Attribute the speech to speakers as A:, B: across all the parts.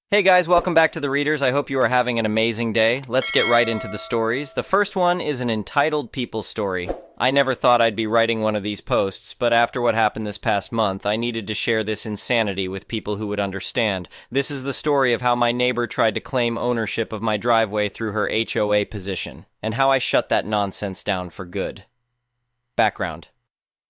A: Hey guys, welcome back to The Readers. I hope you are having an amazing day. Let's get right into the stories. The first one is an entitled people story. I never thought I'd be writing one of these posts, but after what happened this past month, I needed to share this insanity with people who would understand. This is the story of how my neighbor tried to claim ownership of my driveway through her HOA position, and how I shut that nonsense down for good. Background.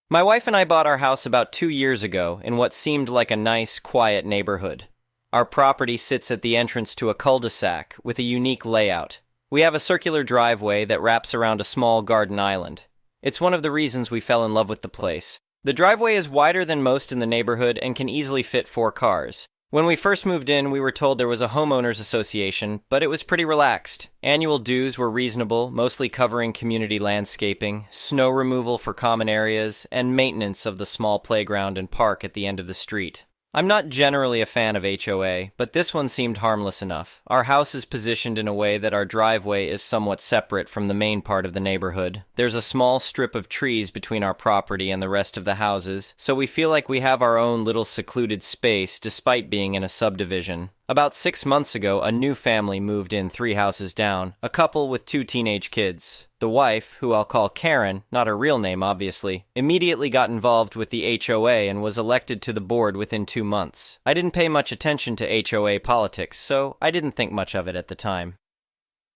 A: My wife and I bought our house about 2 years ago in what seemed like a nice, quiet neighborhood. Our property sits at the entrance to a cul-de-sac with a unique layout. We have a circular driveway that wraps around a small garden island. It's one of the reasons we fell in love with the place. The driveway is wider than most in the neighborhood and can easily fit 4 cars. When we first moved in, we were told there was a homeowners association, but it was pretty relaxed. Annual dues were reasonable, mostly covering community landscaping, snow removal for common areas, and maintenance of the small playground and park at the end of the street. I'm not generally a fan of HOA, but this one seemed harmless enough. Our house is positioned in a way that our driveway is somewhat separate from the main part of the neighborhood. There's a small strip of trees between our property and the rest of the houses, so we feel like we have our own little secluded space despite being in a subdivision. About 6 months ago, a new family moved in 3 houses down, a couple with 2 teenage kids. The wife, who I'll call Karen, not her real name obviously, immediately got involved with the HOA and was elected to the board within 2 months. I didn't pay much attention to HOA politics, so I didn't think much of it at the time.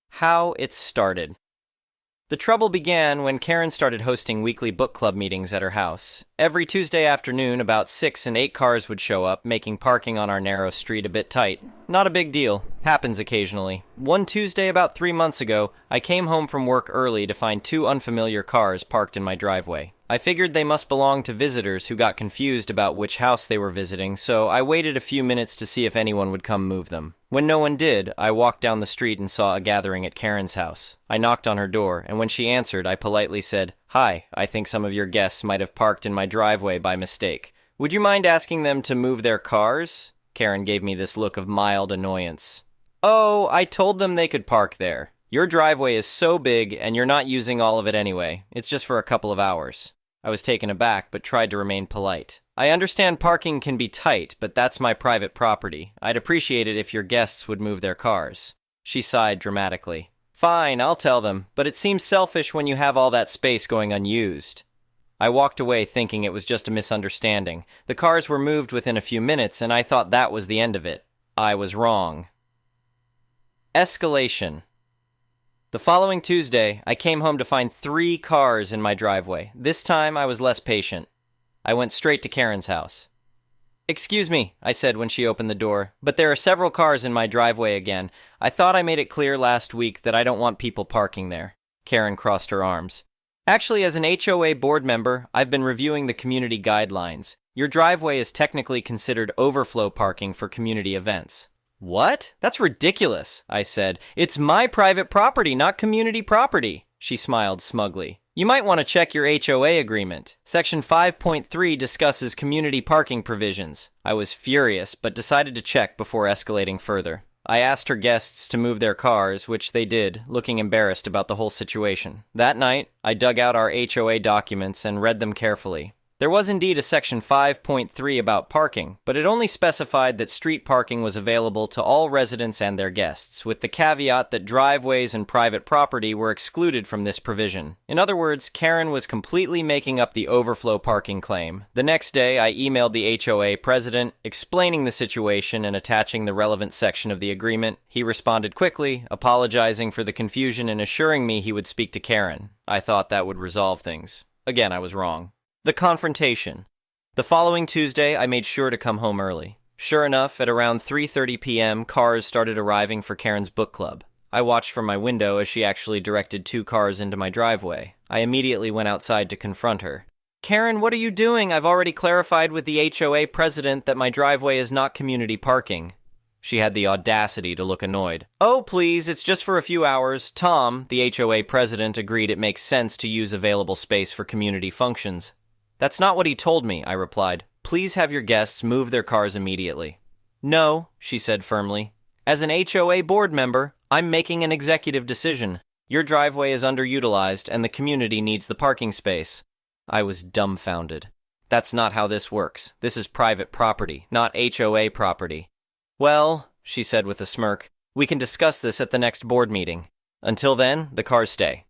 A: How it started. The trouble began when Karen started hosting weekly book club meetings at her house. Every Tuesday afternoon, about 6 and 8 cars would show up, making parking on our narrow street a bit tight. Not a big deal. Happens occasionally. One Tuesday about 3 months ago, I came home from work early to find 2 unfamiliar cars parked in my driveway. I figured they must belong to visitors who got confused about which house they were visiting, so I waited a few minutes to see if anyone would come move them. When no one did, I walked down the street and saw a gathering at Karen's house. I knocked on her door, and when she answered, I politely said, "Hi, I think some of your guests might have parked in my driveway by mistake. Would you mind asking them to move their cars?" Karen gave me this look of mild annoyance. "Oh, I told them they could park there. Your driveway is so big, and you're not using all of it anyway. It's just for a couple of hours." I was taken aback, but tried to remain polite. "I understand parking can be tight, but that's my private property. I'd appreciate it if your guests would move their cars." She sighed dramatically. "Fine, I'll tell them, but it seems selfish when you have all that space going unused." I walked away thinking it was just a misunderstanding. The cars were moved within a few minutes, and I thought that was the end of it. I was wrong. Escalation. The following Tuesday, I came home to find 3 cars in my driveway. This time, I was less patient. I went straight to Karen's house. "Excuse me," I said when she opened the door, "but there are several cars in my driveway again. I thought I made it clear last week that I don't want people parking there." Karen crossed her arms. "Actually, as an HOA board member, I've been reviewing the community guidelines. Your driveway is technically considered overflow parking for community events." "What? That's ridiculous," I said. "It's my private property, not community property." She smiled smugly. "You might want to check your HOA agreement. Section 5.3 discusses community parking provisions." I was furious, but decided to check before escalating further. I asked her guests to move their cars, which they did, looking embarrassed about the whole situation. That night, I dug out our HOA documents and read them carefully. There was indeed a section 5.3 about parking, but it only specified that street parking was available to all residents and their guests, with the caveat that driveways and private property were excluded from this provision. In other words, Karen was completely making up the overflow parking claim. The next day, I emailed the HOA president, explaining the situation and attaching the relevant section of the agreement. He responded quickly, apologizing for the confusion and assuring me he would speak to Karen. I thought that would resolve things. Again, I was wrong. The confrontation. The following Tuesday, I made sure to come home early. Sure enough, at around 3:30 p.m., cars started arriving for Karen's book club. I watched from my window as she actually directed 2 cars into my driveway. I immediately went outside to confront her. "Karen, what are you doing? I've already clarified with the HOA president that my driveway is not community parking." She had the audacity to look annoyed. "Oh, please, it's just for a few hours. Tom, the HOA president, agreed it makes sense to use available space for community functions." "That's not what he told me," I replied. "Please have your guests move their cars immediately." "No," she said firmly. "As an HOA board member, I'm making an executive decision. Your driveway is underutilized and the community needs the parking space." I was dumbfounded. "That's not how this works. This is private property, not HOA property." "Well, she said with a smirk. "We can discuss this at the next board meeting. Until then, the cars stay.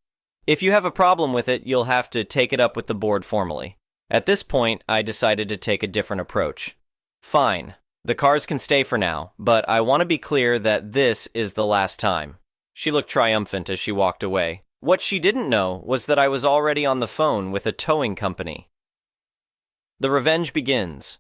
A: If you have a problem with it, you'll have to take it up with the board formally." At this point, I decided to take a different approach. "Fine. The cars can stay for now, but I want to be clear that this is the last time." She looked triumphant as she walked away. What she didn't know was that I was already on the phone with a towing company. The revenge begins.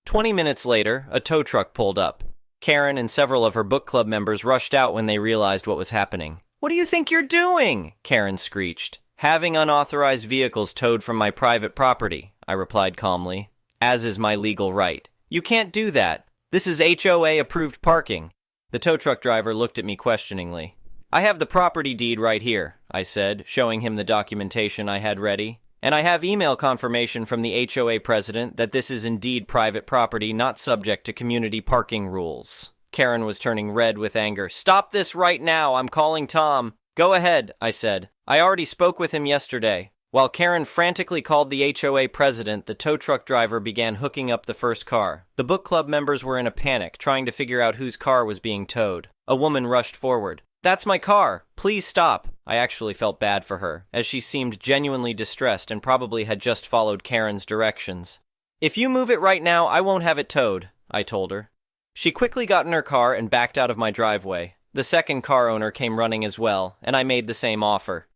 A: 20 minutes later, a tow truck pulled up. Karen and several of her book club members rushed out when they realized what was happening. "What do you think you're doing?" Karen screeched. "Having unauthorized vehicles towed from my private property," I replied calmly, "as is my legal right. You can't do that. This is HOA-approved parking." The tow truck driver looked at me questioningly. "I have the property deed right here," I said, showing him the documentation I had ready. "And I have email confirmation from the HOA president that this is indeed private property, not subject to community parking rules." Karen was turning red with anger. "Stop this right now! I'm calling Tom." "Go ahead," I said. "I already spoke with him yesterday." While Karen frantically called the HOA president, the tow truck driver began hooking up the first car. The book club members were in a panic, trying to figure out whose car was being towed. A woman rushed forward. "That's my car! Please stop!" I actually felt bad for her, as she seemed genuinely distressed and probably had just followed Karen's directions. "If you move it right now, I won't have it towed," I told her. She quickly got in her car and backed out of my driveway. The second car owner came running as well, and I made the same offer.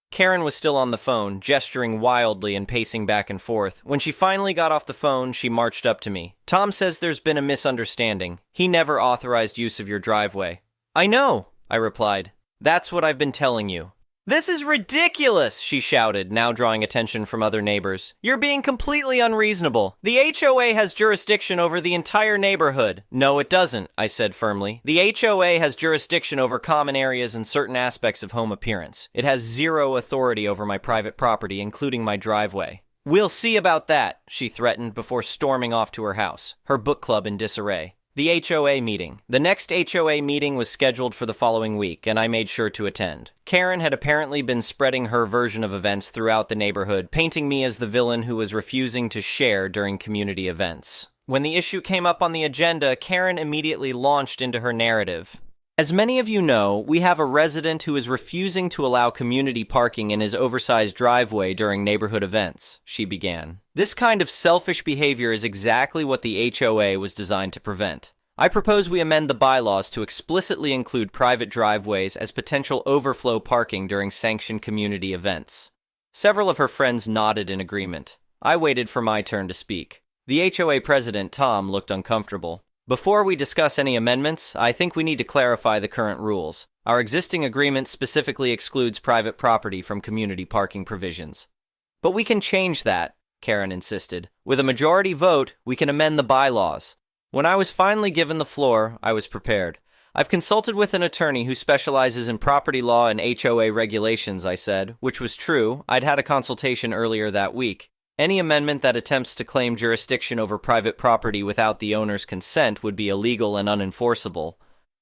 A: Karen was still on the phone, gesturing wildly and pacing back and forth. When she finally got off the phone, she marched up to me. "Tom says there's been a misunderstanding. He never authorized use of your driveway." "I know," I replied. "That's what I've been telling you." "This is ridiculous," she shouted, now drawing attention from other neighbors. "You're being completely unreasonable. The HOA has jurisdiction over the entire neighborhood." "No, it doesn't," I said firmly. "The HOA has jurisdiction over common areas and certain aspects of home appearance. It has zero authority over my private property, including my driveway." "We'll see about that," she threatened before storming off to her house, her book club in disarray. The HOA meeting. The next HOA meeting was scheduled for the following week, and I made sure to attend. Karen had apparently been spreading her version of events throughout the neighborhood, painting me as the villain who was refusing to share during community events. When the issue came up on the agenda, Karen immediately launched into her narrative. "As many of you know, we have a resident who is refusing to allow community parking in his oversized driveway during neighborhood events," she began. "This kind of selfish behavior is exactly what the HOA was designed to prevent. I propose we amend the bylaws to explicitly include private driveways as potential overflow parking during sanctioned community events." Several of her friends nodded in agreement. I waited for my turn to speak. The HOA president, Tom, looked uncomfortable. "Before we discuss any amendments, I think we need to clarify the current rules. Our existing agreement specifically excludes private property from community parking provisions." "But we can change that," Karen insisted. "With a majority vote, we can amend the bylaws." When I was finally given the floor, I was prepared. "I've consulted with an attorney who specializes in property law and HOA regulations," I said, which was true. I'd had a consultation earlier that week. Any amendment that attempts to claim jurisdiction over private property without the owner's consent would be illegal and unenforceable.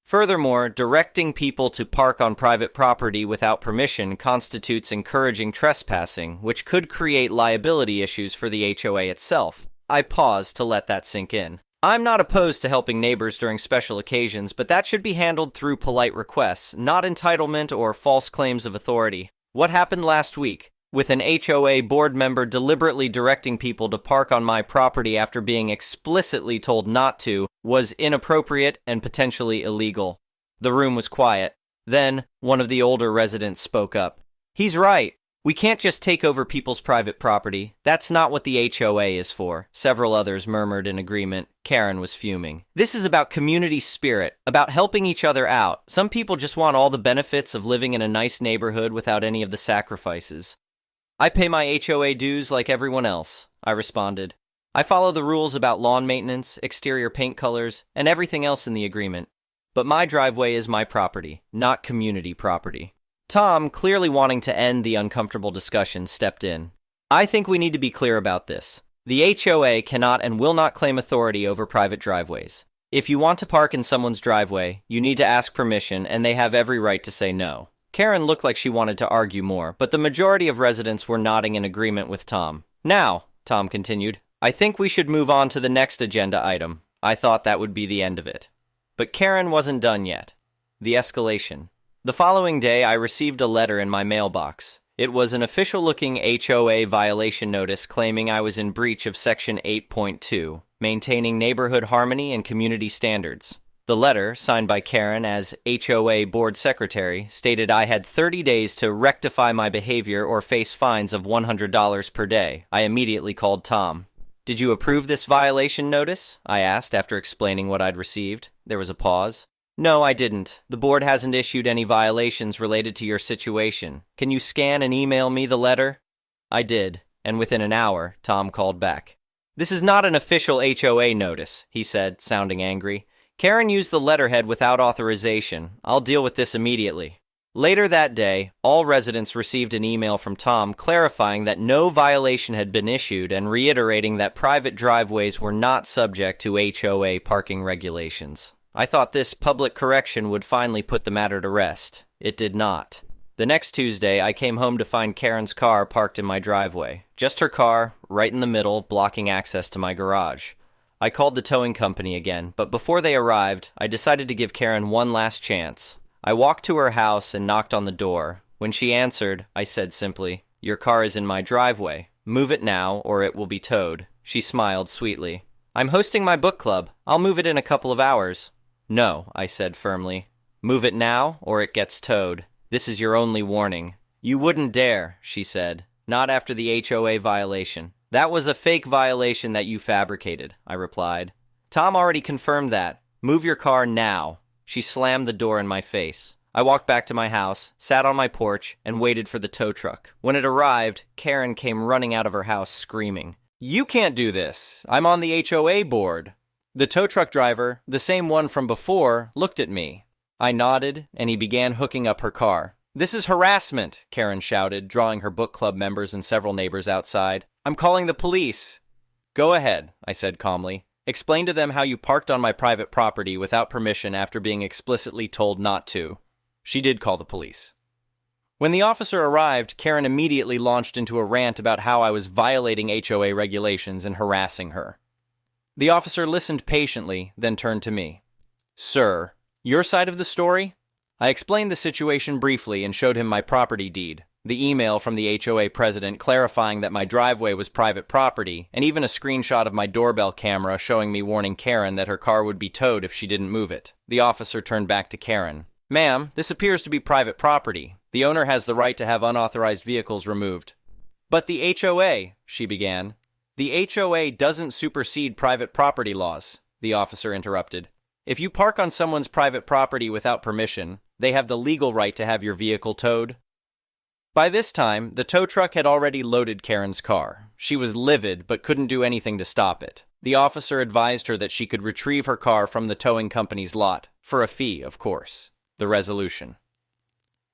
A: Furthermore, directing people to park on private property without permission constitutes encouraging trespassing, which could create liability issues for the HOA itself. I paused to let that sink in. "I'm not opposed to helping neighbors during special occasions, but that should be handled through polite requests, not entitlement or false claims of authority. What happened last week, with an HOA board member deliberately directing people to park on my property after being explicitly told not to, was inappropriate and potentially illegal." The room was quiet. Then, one of the older residents spoke up. "He's right. We can't just take over people's private property. That's not what the HOA is for." Several others murmured in agreement. Karen was fuming. "This is about community spirit, about helping each other out. Some people just want all the benefits of living in a nice neighborhood without any of the sacrifices." "I pay my HOA dues like everyone else," I responded. "I follow the rules about lawn maintenance, exterior paint colors, and everything else in the agreement. But my driveway is my property, not community property." Tom, clearly wanting to end the uncomfortable discussion, stepped in. "I think we need to be clear about this. The HOA cannot and will not claim authority over private driveways. If you want to park in someone's driveway, you need to ask permission, and they have every right to say no." Karen looked like she wanted to argue more, but the majority of residents were nodding in agreement with Tom. "Now," Tom continued, "I think we should move on to the next agenda item. I thought that would be the end of it." But Karen wasn't done yet. The escalation. The following day, I received a letter in my mailbox. It was an official-looking HOA violation notice claiming I was in breach of Section 8.2, maintaining neighborhood harmony and community standards. The letter, signed by Karen as HOA Board Secretary, stated I had 30 days to rectify my behavior or face fines of $100 per day. I immediately called Tom. "Did you approve this violation notice?" I asked after explaining what I'd received. There was a pause. "No, I didn't. The board hasn't issued any violations related to your situation. Can you scan and email me the letter?" I did, and within an hour, Tom called back. "This is not an official HOA notice," he said, sounding angry. "Karen used the letterhead without authorization. I'll deal with this immediately." Later that day, all residents received an email from Tom clarifying that no violation had been issued and reiterating that private driveways were not subject to HOA parking regulations. I thought this public correction would finally put the matter to rest. It did not. The next Tuesday, I came home to find Karen's car parked in my driveway. Just her car, right in the middle, blocking access to my garage. I called the towing company again, but before they arrived, I decided to give Karen one last chance. I walked to her house and knocked on the door. When she answered, I said simply, "Your car is in my driveway. Move it now, or it will be towed." She smiled sweetly. "I'm hosting my book club. I'll move it in a couple of hours." "No," I said firmly. "Move it now, or it gets towed. This is your only warning." "You wouldn't dare," she said. "Not after the HOA violation." "That was a fake violation that you fabricated," I replied. "Tom already confirmed that. Move your car now." She slammed the door in my face. I walked back to my house, sat on my porch, and waited for the tow truck. When it arrived, Karen came running out of her house screaming, "You can't do this. I'm on the HOA board." The tow truck driver, the same one from before, looked at me. I nodded, and he began hooking up her car. "This is harassment," Karen shouted, drawing her book club members and several neighbors outside. "I'm calling the police." "Go ahead," I said calmly. "Explain to them how you parked on my private property without permission after being explicitly told not to." She did call the police. When the officer arrived, Karen immediately launched into a rant about how I was violating HOA regulations and harassing her. The officer listened patiently, then turned to me. "Sir, your side of the story?" I explained the situation briefly and showed him my property deed, the email from the HOA president clarifying that my driveway was private property, and even a screenshot of my doorbell camera showing me warning Karen that her car would be towed if she didn't move it. The officer turned back to Karen. "Ma'am, this appears to be private property. The owner has the right to have unauthorized vehicles removed." "But the HOA," she began. "The HOA doesn't supersede private property laws," the officer interrupted. "If you park on someone's private property without permission, they have the legal right to have your vehicle towed." By this time, the tow truck had already loaded Karen's car. She was livid, but couldn't do anything to stop it. The officer advised her that she could retrieve her car from the towing company's lot, for a fee, of course. The resolution.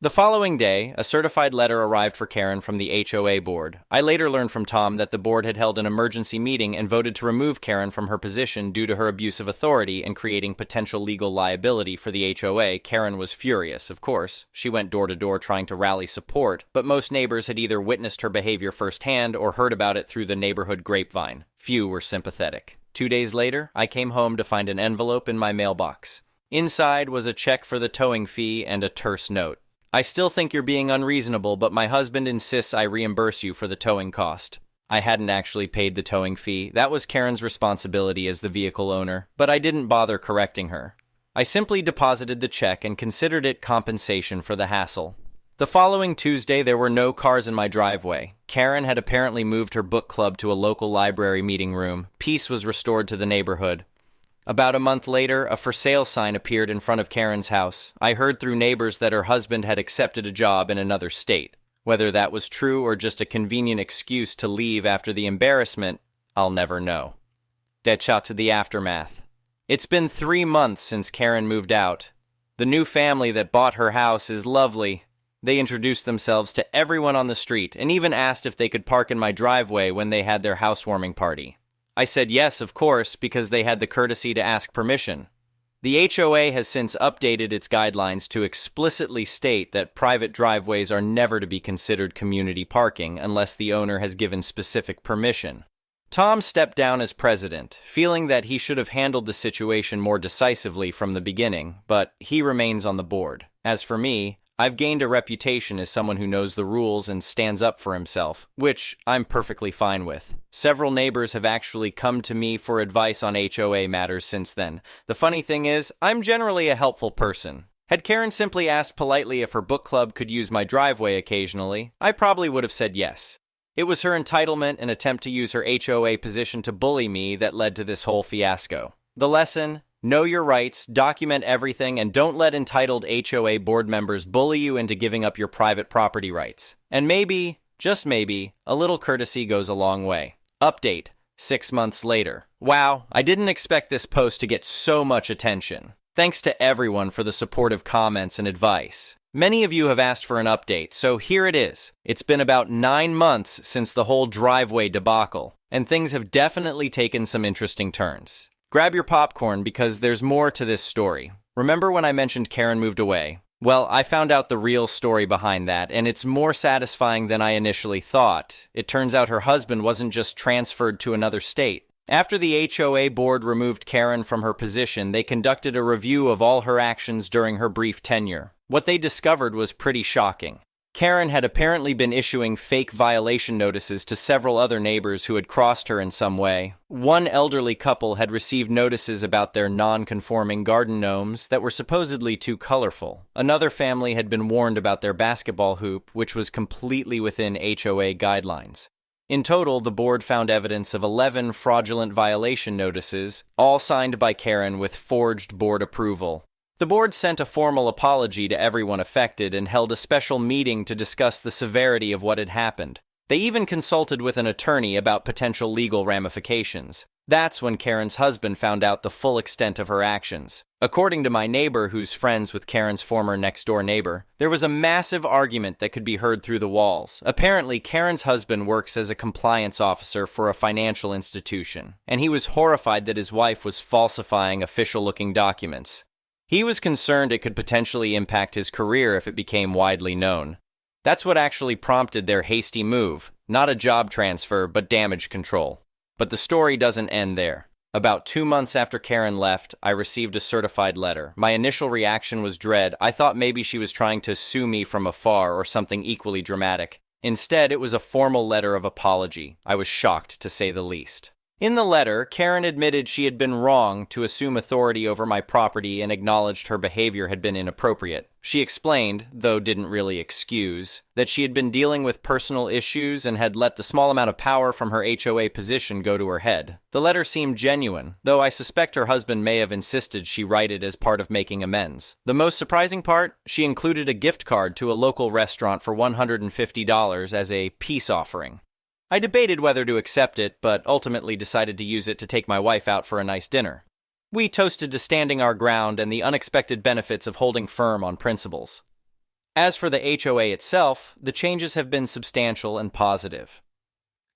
A: The following day, a certified letter arrived for Karen from the HOA board. I later learned from Tom that the board had held an emergency meeting and voted to remove Karen from her position due to her abuse of authority and creating potential legal liability for the HOA. Karen was furious, of course. She went door to door trying to rally support, but most neighbors had either witnessed her behavior firsthand or heard about it through the neighborhood grapevine. Few were sympathetic. 2 days later, I came home to find an envelope in my mailbox. Inside was a check for the towing fee and a terse note. "I still think you're being unreasonable, but my husband insists I reimburse you for the towing cost." I hadn't actually paid the towing fee. That was Karen's responsibility as the vehicle owner, but I didn't bother correcting her. I simply deposited the check and considered it compensation for the hassle. The following Tuesday, there were no cars in my driveway. Karen had apparently moved her book club to a local library meeting room. Peace was restored to the neighborhood. About a month later, a for sale sign appeared in front of Karen's house. I heard through neighbors that her husband had accepted a job in another state. Whether that was true or just a convenient excuse to leave after the embarrassment, I'll never know. That's out to the aftermath. It's been 3 months since Karen moved out. The new family that bought her house is lovely. They introduced themselves to everyone on the street and even asked if they could park in my driveway when they had their housewarming party. I said yes, of course, because they had the courtesy to ask permission. The HOA has since updated its guidelines to explicitly state that private driveways are never to be considered community parking unless the owner has given specific permission. Tom stepped down as president, feeling that he should have handled the situation more decisively from the beginning, but he remains on the board. As for me, I've gained a reputation as someone who knows the rules and stands up for himself, which I'm perfectly fine with. Several neighbors have actually come to me for advice on HOA matters since then. The funny thing is, I'm generally a helpful person. Had Karen simply asked politely if her book club could use my driveway occasionally, I probably would have said yes. It was her entitlement and attempt to use her HOA position to bully me that led to this whole fiasco. The lesson: know your rights, document everything, and don't let entitled HOA board members bully you into giving up your private property rights. And maybe, just maybe, a little courtesy goes a long way. Update: 6 months later. Wow, I didn't expect this post to get so much attention. Thanks to everyone for the supportive comments and advice. Many of you have asked for an update, so here it is. It's been about 9 months since the whole driveway debacle, and things have definitely taken some interesting turns. Grab your popcorn because there's more to this story. Remember when I mentioned Karen moved away? Well, I found out the real story behind that, and it's more satisfying than I initially thought. It turns out her husband wasn't just transferred to another state. After the HOA board removed Karen from her position, they conducted a review of all her actions during her brief tenure. What they discovered was pretty shocking. Karen had apparently been issuing fake violation notices to several other neighbors who had crossed her in some way. One elderly couple had received notices about their non-conforming garden gnomes that were supposedly too colorful. Another family had been warned about their basketball hoop, which was completely within HOA guidelines. In total, the board found evidence of 11 fraudulent violation notices, all signed by Karen with forged board approval. The board sent a formal apology to everyone affected and held a special meeting to discuss the severity of what had happened. They even consulted with an attorney about potential legal ramifications. That's when Karen's husband found out the full extent of her actions. According to my neighbor, who's friends with Karen's former next-door neighbor, there was a massive argument that could be heard through the walls. Apparently, Karen's husband works as a compliance officer for a financial institution, and he was horrified that his wife was falsifying official-looking documents. He was concerned it could potentially impact his career if it became widely known. That's what actually prompted their hasty move, not a job transfer, but damage control. But the story doesn't end there. About 2 months after Karen left, I received a certified letter. My initial reaction was dread. I thought maybe she was trying to sue me from afar or something equally dramatic. Instead, it was a formal letter of apology. I was shocked, to say the least. In the letter, Karen admitted she had been wrong to assume authority over my property and acknowledged her behavior had been inappropriate. She explained, though didn't really excuse, that she had been dealing with personal issues and had let the small amount of power from her HOA position go to her head. The letter seemed genuine, though I suspect her husband may have insisted she write it as part of making amends. The most surprising part? She included a gift card to a local restaurant for $150 as a peace offering. I debated whether to accept it, but ultimately decided to use it to take my wife out for a nice dinner. We toasted to standing our ground and the unexpected benefits of holding firm on principles. As for the HOA itself, the changes have been substantial and positive.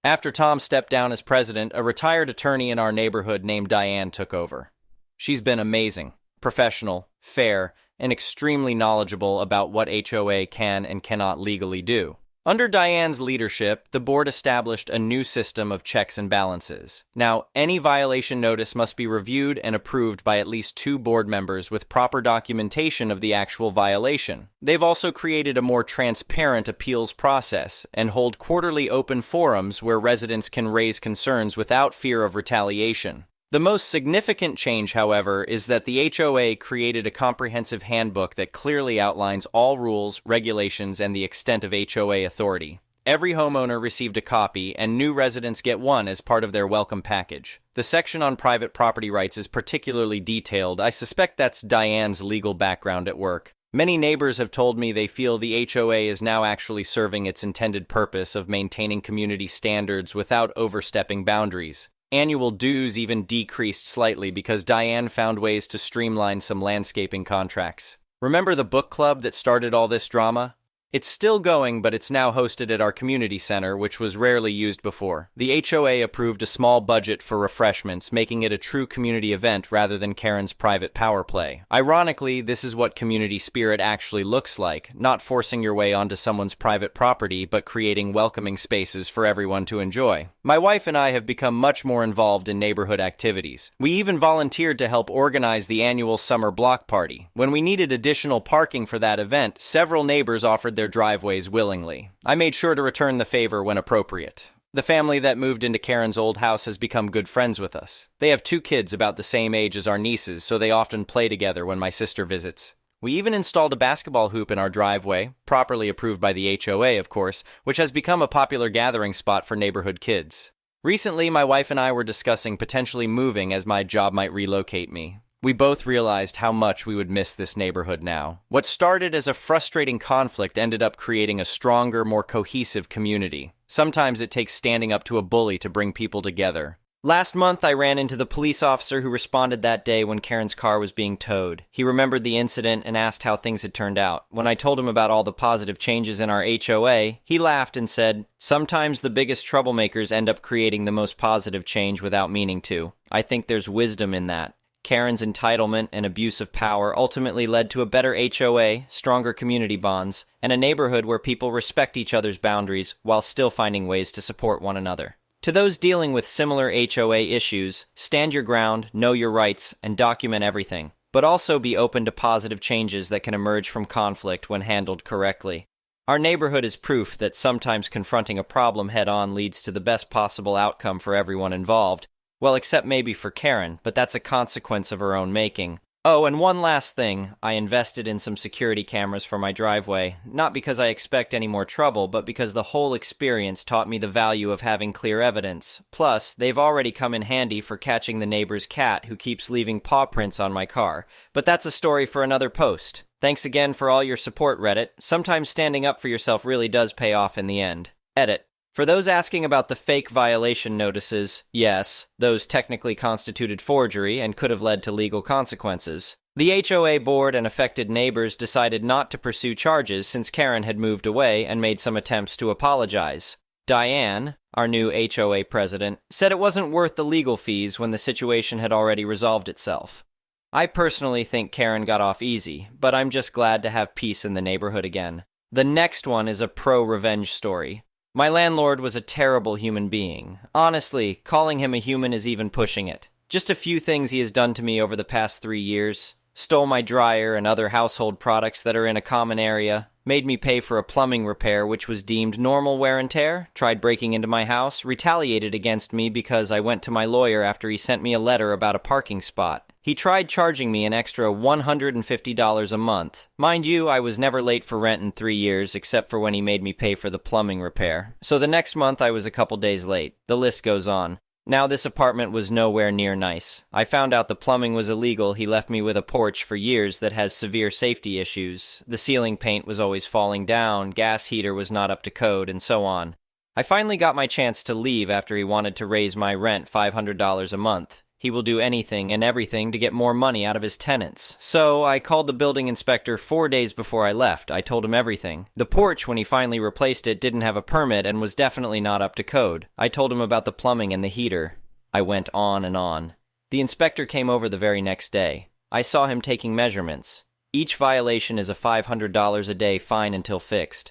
A: After Tom stepped down as president, a retired attorney in our neighborhood named Diane took over. She's been amazing, professional, fair, and extremely knowledgeable about what HOA can and cannot legally do. Under Diane's leadership, the board established a new system of checks and balances. Now, any violation notice must be reviewed and approved by at least 2 board members with proper documentation of the actual violation. They've also created a more transparent appeals process and hold quarterly open forums where residents can raise concerns without fear of retaliation. The most significant change, however, is that the HOA created a comprehensive handbook that clearly outlines all rules, regulations, and the extent of HOA authority. Every homeowner received a copy, and new residents get one as part of their welcome package. The section on private property rights is particularly detailed. I suspect that's Diane's legal background at work. Many neighbors have told me they feel the HOA is now actually serving its intended purpose of maintaining community standards without overstepping boundaries. Annual dues even decreased slightly because Diane found ways to streamline some landscaping contracts. Remember the book club that started all this drama? It's still going, but it's now hosted at our community center, which was rarely used before. The HOA approved a small budget for refreshments, making it a true community event rather than Karen's private power play. Ironically, this is what community spirit actually looks like, not forcing your way onto someone's private property, but creating welcoming spaces for everyone to enjoy. My wife and I have become much more involved in neighborhood activities. We even volunteered to help organize the annual summer block party. When we needed additional parking for that event, several neighbors offered their driveways willingly. I made sure to return the favor when appropriate. The family that moved into Karen's old house has become good friends with us. They have 2 kids about the same age as our nieces, so they often play together when my sister visits. We even installed a basketball hoop in our driveway, properly approved by the HOA, of course, which has become a popular gathering spot for neighborhood kids. Recently, my wife and I were discussing potentially moving as my job might relocate me. We both realized how much we would miss this neighborhood now. What started as a frustrating conflict ended up creating a stronger, more cohesive community. Sometimes it takes standing up to a bully to bring people together. Last month, I ran into the police officer who responded that day when Karen's car was being towed. He remembered the incident and asked how things had turned out. When I told him about all the positive changes in our HOA, he laughed and said, "Sometimes the biggest troublemakers end up creating the most positive change without meaning to. I think there's wisdom in that." Karen's entitlement and abuse of power ultimately led to a better HOA, stronger community bonds, and a neighborhood where people respect each other's boundaries while still finding ways to support one another. To those dealing with similar HOA issues, stand your ground, know your rights, and document everything, but also be open to positive changes that can emerge from conflict when handled correctly. Our neighborhood is proof that sometimes confronting a problem head-on leads to the best possible outcome for everyone involved. Well, except maybe for Karen, but that's a consequence of her own making. Oh, and one last thing, I invested in some security cameras for my driveway, not because I expect any more trouble, but because the whole experience taught me the value of having clear evidence. Plus, they've already come in handy for catching the neighbor's cat who keeps leaving paw prints on my car. But that's a story for another post. Thanks again for all your support, Reddit. Sometimes standing up for yourself really does pay off in the end. Edit. For those asking about the fake violation notices, yes, those technically constituted forgery and could have led to legal consequences. The HOA board and affected neighbors decided not to pursue charges since Karen had moved away and made some attempts to apologize. Diane, our new HOA president, said it wasn't worth the legal fees when the situation had already resolved itself. I personally think Karen got off easy, but I'm just glad to have peace in the neighborhood again. The next one is a pro-revenge story. My landlord was a terrible human being. Honestly, calling him a human is even pushing it. Just a few things he has done to me over the past 3 years. Stole my dryer and other household products that are in a common area. Made me pay for a plumbing repair which was deemed normal wear and tear. Tried breaking into my house. Retaliated against me because I went to my lawyer after he sent me a letter about a parking spot. He tried charging me an extra $150 a month. Mind you, I was never late for rent in 3 years, except for when he made me pay for the plumbing repair. So the next month I was a couple days late. The list goes on. Now this apartment was nowhere near nice. I found out the plumbing was illegal. He left me with a porch for years that has severe safety issues. The ceiling paint was always falling down, gas heater was not up to code, and so on. I finally got my chance to leave after he wanted to raise my rent $500 a month. He will do anything and everything to get more money out of his tenants. So I called the building inspector 4 days before I left. I told him everything. The porch, when he finally replaced it, didn't have a permit and was definitely not up to code. I told him about the plumbing and the heater. I went on and on. The inspector came over the very next day. I saw him taking measurements. Each violation is a $500 a day fine until fixed.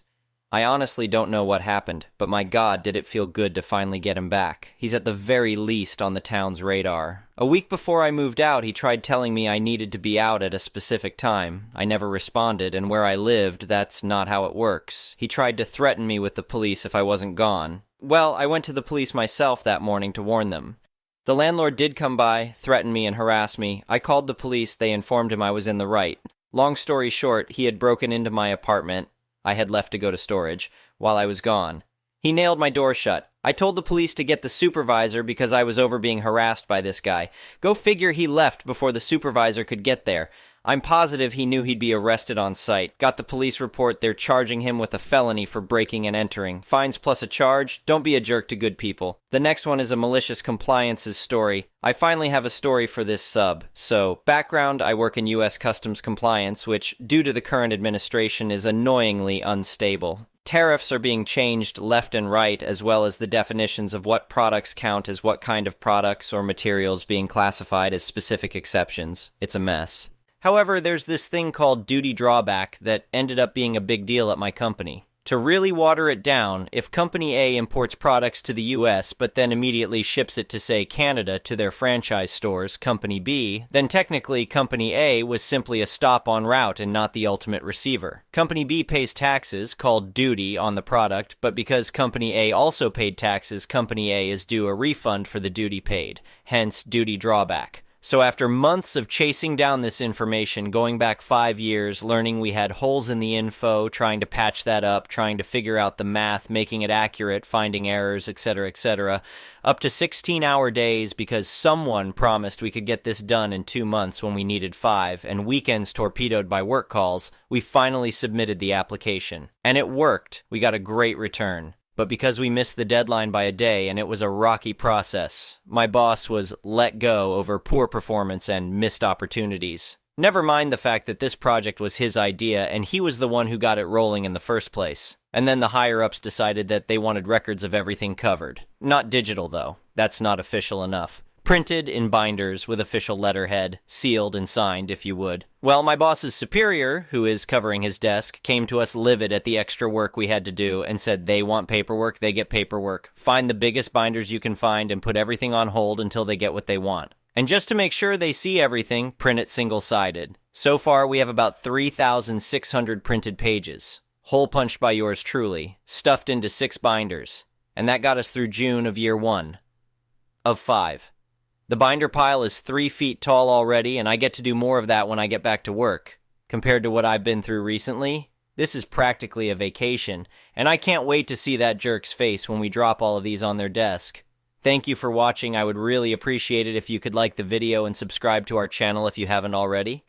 A: I honestly don't know what happened, but my God, did it feel good to finally get him back. He's at the very least on the town's radar. A week before I moved out, he tried telling me I needed to be out at a specific time. I never responded, and where I lived, that's not how it works. He tried to threaten me with the police if I wasn't gone. Well, I went to the police myself that morning to warn them. The landlord did come by, threaten me, and harass me. I called the police. They informed him I was in the right. Long story short, he had broken into my apartment. I had left to go to storage, while I was gone. He nailed my door shut. I told the police to get the supervisor because I was over being harassed by this guy. Go figure he left before the supervisor could get there. I'm positive he knew he'd be arrested on sight. Got the police report, they're charging him with a felony for breaking and entering. Fines plus a charge, don't be a jerk to good people. The next one is a malicious compliances story. I finally have a story for this sub. So, background, I work in U.S. Customs compliance, which, due to the current administration, is annoyingly unstable. Tariffs are being changed left and right, as well as the definitions of what products count as what kind of products or materials being classified as specific exceptions. It's a mess. However, there's this thing called duty drawback that ended up being a big deal at my company. To really water it down, if Company A imports products to the US but then immediately ships it to, say, Canada to their franchise stores, Company B, then technically Company A was simply a stop en route and not the ultimate receiver. Company B pays taxes, called duty, on the product, but because Company A also paid taxes, Company A is due a refund for the duty paid, hence duty drawback. So after months of chasing down this information, going back 5 years, learning we had holes in the info, trying to patch that up, trying to figure out the math, making it accurate, finding errors, etc., up to 16-hour days because someone promised we could get this done in 2 months when we needed 5, and weekends torpedoed by work calls, we finally submitted the application. And it worked. We got a great return. But because we missed the deadline by a day and it was a rocky process, my boss was let go over poor performance and missed opportunities. Never mind the fact that this project was his idea and he was the one who got it rolling in the first place. And then the higher-ups decided that they wanted records of everything covered. Not digital, though. That's not official enough. Printed in binders with official letterhead, sealed and signed, if you would. Well, my boss's superior, who is covering his desk, came to us livid at the extra work we had to do and said they want paperwork, they get paperwork. Find the biggest binders you can find and put everything on hold until they get what they want. And just to make sure they see everything, print it single-sided. So far, we have about 3,600 printed pages. Hole punched by yours truly, stuffed into 6 binders. And that got us through June of year 1. Of 5. The binder pile is 3 feet tall already, and I get to do more of that when I get back to work. Compared to what I've been through recently, this is practically a vacation, and I can't wait to see that jerk's face when we drop all of these on their desk. Thank you for watching. I would really appreciate it if you could like the video and subscribe to our channel if you haven't already.